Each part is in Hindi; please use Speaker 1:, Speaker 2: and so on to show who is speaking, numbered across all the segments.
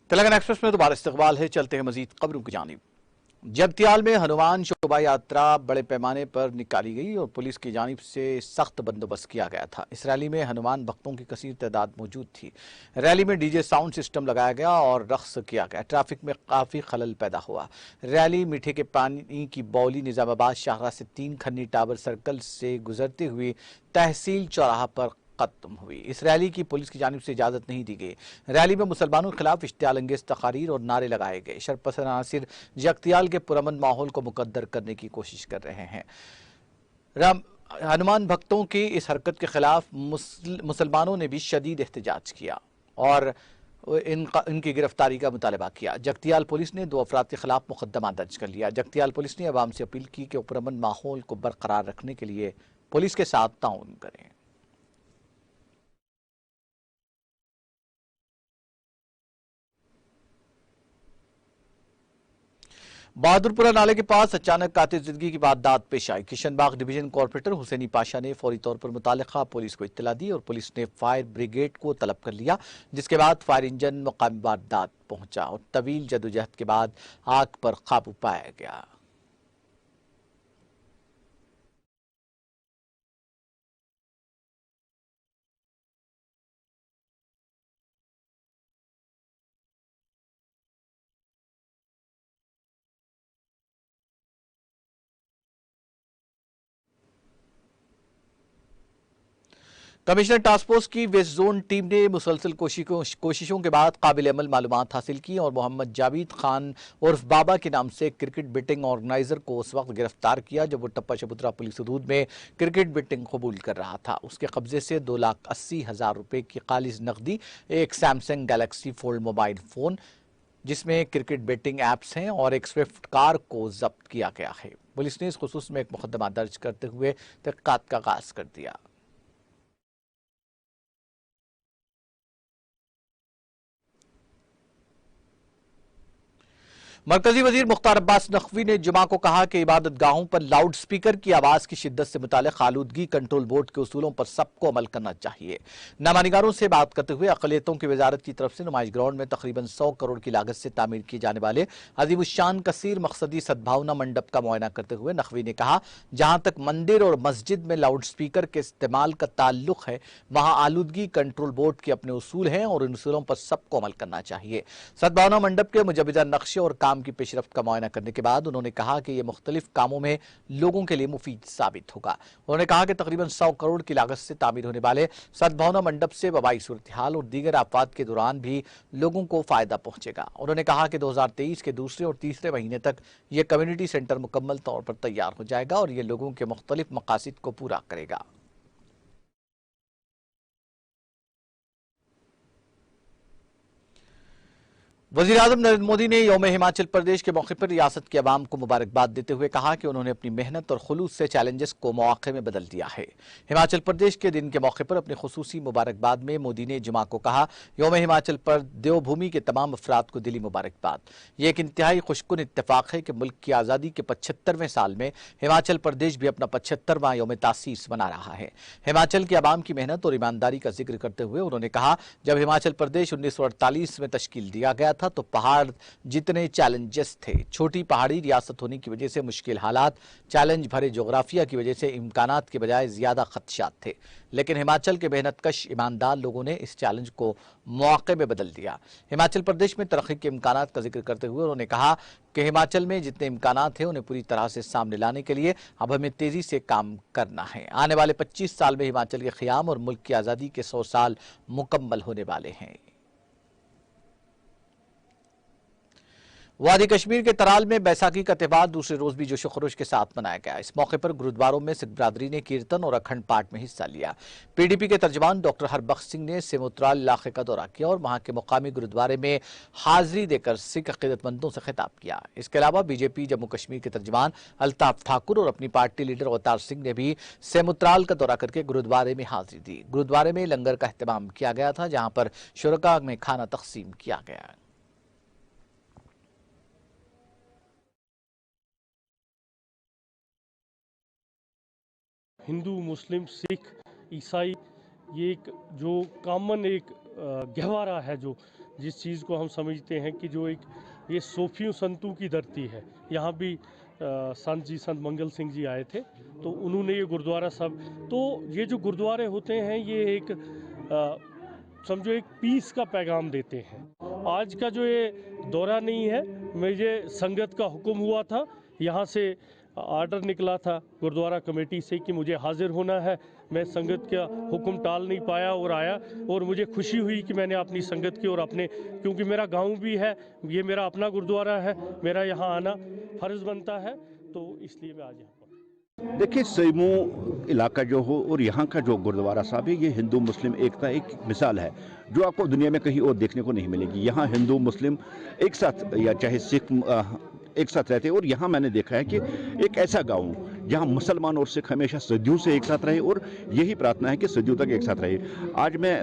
Speaker 1: तेलंगाना एक्सप्रेस में दोबारा इस्तकबाल है। चलते हैं मजीद खबरों की जानिब। जगतियाल में हनुमान शोभा यात्रा बड़े पैमाने पर निकाली गई और पुलिस की जानिब से सख्त बंदोबस्त किया गया था। इस रैली में हनुमान भक्तों की कसीर तादाद मौजूद थी। रैली में डीजे साउंड सिस्टम लगाया गया और रक्स किया गया। ट्रैफिक में काफी खलल पैदा हुआ। रैली मीठे के पानी की बौली निजामाबाद शाहरा से 3 खन्नी टावर सर्कल से गुजरते हुए तहसील चौराहा पर खत्म हुई। इस रैली की पुलिस की जानिब से इजाजत नहीं दी गई। रैली में मुसलमानों के खिलाफ इश्तियाल अंगेज तकारीर और नारे लगाए गए। शरपसंद अनासिर जगतियाल के पुरअमन माहौल को मुकद्दर करने की कोशिश कर रहे हैं। हनुमान भक्तों की इस हरकत के खिलाफ मुसलमानों ने भी शदीद एहतजाज किया और इनकी गिरफ्तारी का मुतालबा किया। जगतियाल पुलिस ने 2 अफराद के खिलाफ मुकदमा दर्ज कर लिया। जगतियाल पुलिस ने अवाम से अपील की कि पुरअमन माहौल को बरकरार रखने के लिए पुलिस के साथ ताउन करें। बहादुरपुरा नाले के पास अचानक कातिल जिंदगी की वारदात पेश आई। किशनबाग डिवीजन कॉर्पोरेटर हुसैनी पाशा ने फौरी तौर पर मुतालिका पुलिस को इत्तला दी और पुलिस ने फायर ब्रिगेड को तलब कर लिया, जिसके बाद फायर इंजन मकामी वारदात पहुंचा और तवील जदोजहद के बाद आग पर काबू पाया गया। कमिश्नर टास्क फोर्स की वेस्ट जोन टीम ने मुसलसल कोशिशों के बाद काबिल अमल मालूमात हासिल की और मोहम्मद जावेद खान उर्फ बाबा के नाम से क्रिकेट बेटिंग ऑर्गेनाइजर को उस वक्त गिरफ्तार किया जब वो टप्पा चबूतरा पुलिस हदूद में क्रिकेट बेटिंग कबूल कर रहा था। उसके कब्जे से 2,80,000 रुपए की खालिज नकदी, एक Samsung Galaxy fold mobile phone जिसमें क्रिकेट बेटिंग एप्स हैं और एक स्विफ्ट कार को जब्त किया गया है। पुलिस ने इस खुसूस में एक मुकदमा दर्ज करते हुए तहकीकात का आगाज कर दिया। मरकजी वजीर मुख्तार अब्बास नकवी ने जुमा को कहा कि इबादत गाहों पर लाउड स्पीकर की आवाज की शिद्दत से मुतालिक आलूदगी कंट्रोल बोर्ड के उसूलों पर सबको अमल करना चाहिए। नमा से बात करते हुए अक़लियतों की वजारत की तरफ से नुमाइश ग्राउंड में तकरीबन 100 करोड़ की लागत से तामीर किए जाने वाले अजीमुशान कसीर मकसदी सद्भावना मंडप का मुआयना करते हुए नकवी ने कहा, जहां तक मंदिर और मस्जिद में लाउड स्पीकर के इस्तेमाल का ताल्लुक है, वहां आलूदगी कंट्रोल बोर्ड के अपने उसूल हैं और इन उसूलों पर सबको अमल करना चाहिए। सद्भावना मंडप के मुजवजा नक्शे और काम की पेशरफ्त का मुआयना करने के बाद उन्होंने कहा कि यह मुख्तलिफ कामों में लोगों के लिए मुफीद साबित होगा। उन्होंने कहा कि तकरीबन 100 करोड़ की लागत से तामीर होने वाले सद्भावना मंडप से वबाई सूरत हाल और दीगर आफात के दौरान भी लोगों को फायदा पहुंचेगा। उन्होंने कहा कि 2023 के दूसरे और तीसरे महीने तक यह कम्युनिटी सेंटर मुकम्मल तौर पर तैयार हो जाएगा और यह लोगों के मुख्तलिफ मकासद को पूरा करेगा। वज़ीर आज़म नरेंद्र मोदी ने यौम हिमाचल प्रदेश के मौके पर रियासत के अवाम को मुबारकबाद देते हुए कहा कि उन्होंने अपनी मेहनत और खुलूस से चैलेंजेस को मौके में बदल दिया है। हिमाचल प्रदेश के दिन के मौके पर अपनी खुसूसी मुबारकबाद में मोदी ने जुमा को कहा, यौम हिमाचल पर देवभूमि के तमाम अफराद को दिली मुबारकबाद। ये एक इंतहाई खुशकुन इत्तेफाक है कि मुल्क की आज़ादी के 75वें साल में हिमाचल प्रदेश भी अपना 75वां यौम तासीस मना रहा है। हिमाचल के अवाम की मेहनत और ईमानदारी का जिक्र करते हुए उन्होंने कहा, जब हिमाचल प्रदेश 1948 में तश्कील दिया गया था तो पहाड़ जितने चैलेंजेस थे, छोटी पहाड़ी रियासत होने की वजह से मुश्किल हालात, चैलेंज भरे जोग्राफिया की वजह से इम्कानात के बजाय ज्यादा खदशात थे, लेकिन हिमाचल के मेहनतकश ईमानदार लोगों ने इस चैलेंज को मौके में बदल दिया। हिमाचल प्रदेश में तरक्की के इम्कानात का जिक्र करते हुए उन्होंने कहा कि हिमाचल में जितने इम्कानात हैं उन्हें पूरी तरह से सामने लाने के लिए अब हमें तेजी से काम करना है। आने वाले 25 साल में हिमाचल के क़याम और मुल्क की आज़ादी के 100 साल मुकम्मल होने वाले हैं। वादी कश्मीर के तराल में बैसाखी का त्यौहार दूसरे रोज भी जोशो खरोश के साथ मनाया गया। इस मौके पर गुरुद्वारों में सिख बरादरी ने कीर्तन और अखंड पाठ में हिस्सा लिया। पीडीपी के तर्जमान डॉक्टर हरबख्श सिंह ने सेमुत्राल इलाके का दौरा किया और वहां के मुकामी गुरुद्वारे में हाजिरी देकर सिख अकीदतमंदों से खिताब किया। इसके अलावा बीजेपी जम्मू कश्मीर के तर्जमान अल्ताफ ठाकुर और अपनी पार्टी लीडर अवतार सिंह ने भी सेमुत्राल का दौरा करके गुरुद्वारे में हाजिरी दी। गुरुद्वारे में लंगर का अहतमाम किया गया था, जहां पर शुरका में खाना तकसीम किया गया।
Speaker 2: हिंदू, मुस्लिम, सिख, ईसाई, ये एक जो कॉमन एक गहवारा है जो जिस चीज़ को हम समझते हैं कि जो एक ये सूफियों संतों की धरती है। यहाँ भी संत मंगल सिंह जी आए थे, तो उन्होंने ये गुरुद्वारा सब, तो ये जो गुरुद्वारे होते हैं ये एक समझो एक पीस का पैगाम देते हैं। आज का जो ये दौरा नहीं है, मुझे संगत का हुक्म हुआ था, यहाँ से आर्डर निकला था गुरुद्वारा कमेटी से कि मुझे हाजिर होना है। मैं संगत का हुक्म टाल नहीं पाया और आया, और मुझे खुशी हुई कि मैंने अपनी संगत की और अपने, क्योंकि मेरा गांव भी है, ये मेरा अपना गुरुद्वारा है, मेरा यहाँ आना फर्ज बनता है, तो इसलिए मैं आज यहाँ पर।
Speaker 3: देखिए, सैमू इलाका जो हो और यहाँ का जो गुरुद्वारा साहब है, ये हिंदू मुस्लिम एकता एक मिसाल है जो आपको दुनिया में कहीं और देखने को नहीं मिलेगी। यहाँ हिंदू मुस्लिम एक साथ, या चाहे सिख एक साथ रहते हैं। और यहाँ मैंने देखा है कि एक ऐसा गांव जहाँ मुसलमान और सिख हमेशा सदियों से एक साथ रहे, और यही प्रार्थना है कि सदियों तक एक साथ रहे। आज मैं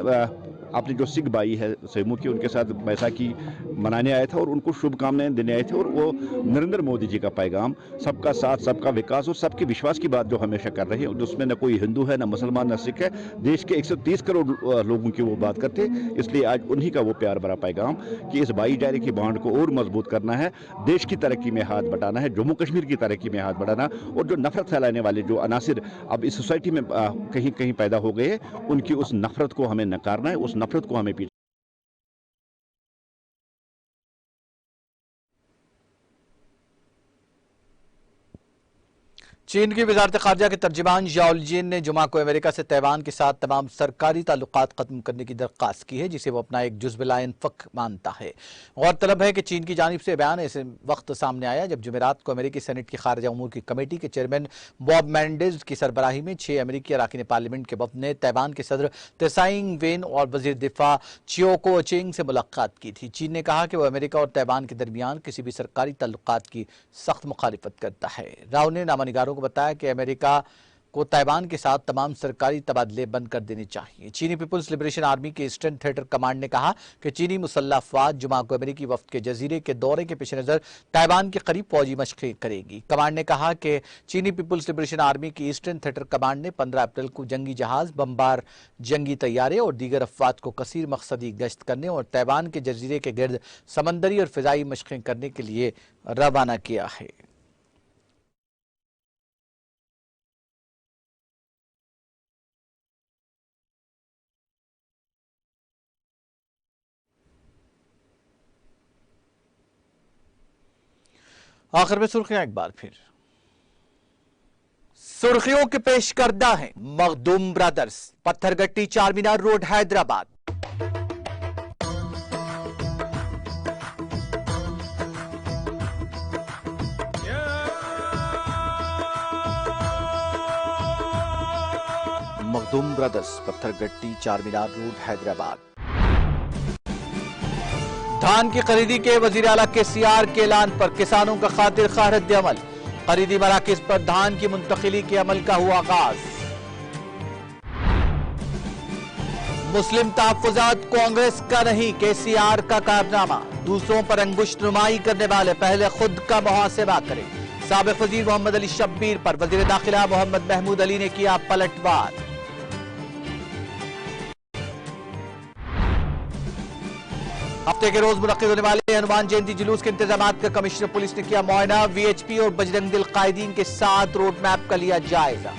Speaker 3: अपने जो सिख भाई है सैमू की, उनके साथ बैसाखी मनाने आया था और उनको शुभकामनाएं देने आए थे। और वो नरेंद्र मोदी जी का पैगाम, सबका साथ, सबका विकास और सबके विश्वास की बात जो हमेशा कर रहे हैं, उसमें न कोई हिंदू है, न मुसलमान, न सिख है, देश के 130 करोड़ लोगों की वो बात करते। इसलिए आज उन्हीं का वो प्यार भरा पैगाम कि इस भाईचारे की बांध को और मजबूत करना है, देश की तरक्की में हाथ बटाना है, जम्मू कश्मीर की तरक्की में हाथ बढ़ाना, और जो नफरत फैलाने वाले जो अनासिर अब इस सोसाइटी में कहीं कहीं पैदा हो गए, उनकी उस नफरत को हमें नकारना है, उस नफरत को हमें पीछे।
Speaker 1: चीन की वजारत खारजा के तर्जुमान याओ जिन ने जुमा को अमेरिका से तैवान के साथ तमाम सरकारी ताल्लुकात खत्म करने की दरख्वास्त की है, जिसे वो अपना एक जुज़्व ला इन्फक मानता है। गौरतलब है कि चीन की जानिब से बयान ऐसे वक्त सामने आया जब जुमेरात को अमेरिकी सेनेट की खारजा उमूर की कमेटी के चेयरमैन बॉब मेंडेज की सरबराही में 6 अमेरिकी अरकान पार्लियामेंट के वफद ने तैवान के सदर त्साई इंग वेन और वजीर दिफा चियो को चिंग से मुलाकात की थी। चीन ने कहा कि वह अमेरिका और तैवान के दरमियान किसी भी सरकारी ताल्लुकात की सख्त मुखालिफत करता है। राव ने नामा निगारों को बताया कि अमेरिका को तैवान के साथ तमाम सरकारी तबादले बंद कर देने चाहिए। चीनी पीपुल्स लिबरेशन आर्मी के ईस्टर्न थिएटर कमांड ने कहा कि चीनी मुसल्लह अफवाज जुमा को अमेरिकी वफ्द के जजीरे के दौरे के पेश नजर तैवान के करीब फौजी मशक़ें करेगी। कमांड ने कहा कि चीनी पीपुल्स लिबरेशन आर्मी की ईस्टर्न थिएटर कमांड ने 15 अप्रैल को जंगी जहाज, बमबार जंगी तैयारे और दीगर अफवाज को कसीर मकसदी गश्त करने और तैवान के जजीरे के गिर्द समंदरी और फिजाई मशक़ें करने के लिए रवाना किया है। आखिर में सुर्खियां एक बार फिर। सुर्खियों के पेश करदा है Makhdoom brothers, Pathergatti Charminar road Hyderabad. Makhdoom brothers, Pathergatti Charminar road Hyderabad. धान की खरीदी के वजीर आला केसीआर के ऐलान पर किसानों का खातिर खाह रद्द अमल। खरीदी मराकिज पर धान की मुंतकिली के अमल का हुआ आगाज। मुस्लिम तहफ्फुजात कांग्रेस का नहीं, केसीआर का कारनामा। दूसरों पर अंगुश नुमाई करने वाले पहले खुद का मुहासिबा करें। साबिक वजीर मोहम्मद अली शब्बीर पर वजीर दाखिला मोहम्मद महमूद अली ने किया पलटवार। हफ्ते के रोज मुनक्किद होने वाले हनुमान जयंती जुलूस के इंतजामात का कमिश्नर पुलिस ने किया मुआयना। वीएचपी और बजरंग दल कायदीन के साथ रोड मैप का लिया जायजा।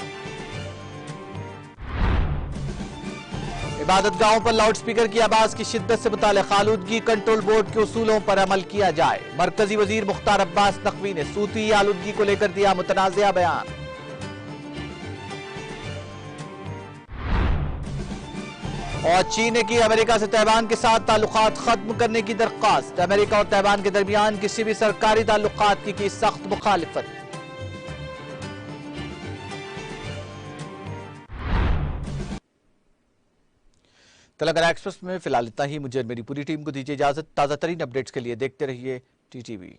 Speaker 1: इबादत गाहों पर लाउड स्पीकर की आवाज की शिद्दत से मुताल्लिक आलूदगी कंट्रोल बोर्ड के उसूलों पर अमल किया जाए। मरकजी वजीर मुख्तार अब्बास नकवी ने सूती आलूदगी को लेकर दिया मुतनाज़िया बयान। और चीन ने की अमेरिका से तैवान के साथ ताल्लुकात खत्म करने की दरख्वास्त। अमेरिका और तैवान के दरमियान किसी भी सरकारी ताल्लुकात की सख्त मुखालिफत। तेलंगाना एक्सप्रेस में फिलहाल इतना ही। मुझे मेरी पूरी टीम को दीजिए इजाजत। ताज़ा तरीन अपडेट्स के लिए देखते रहिए टीटीवी।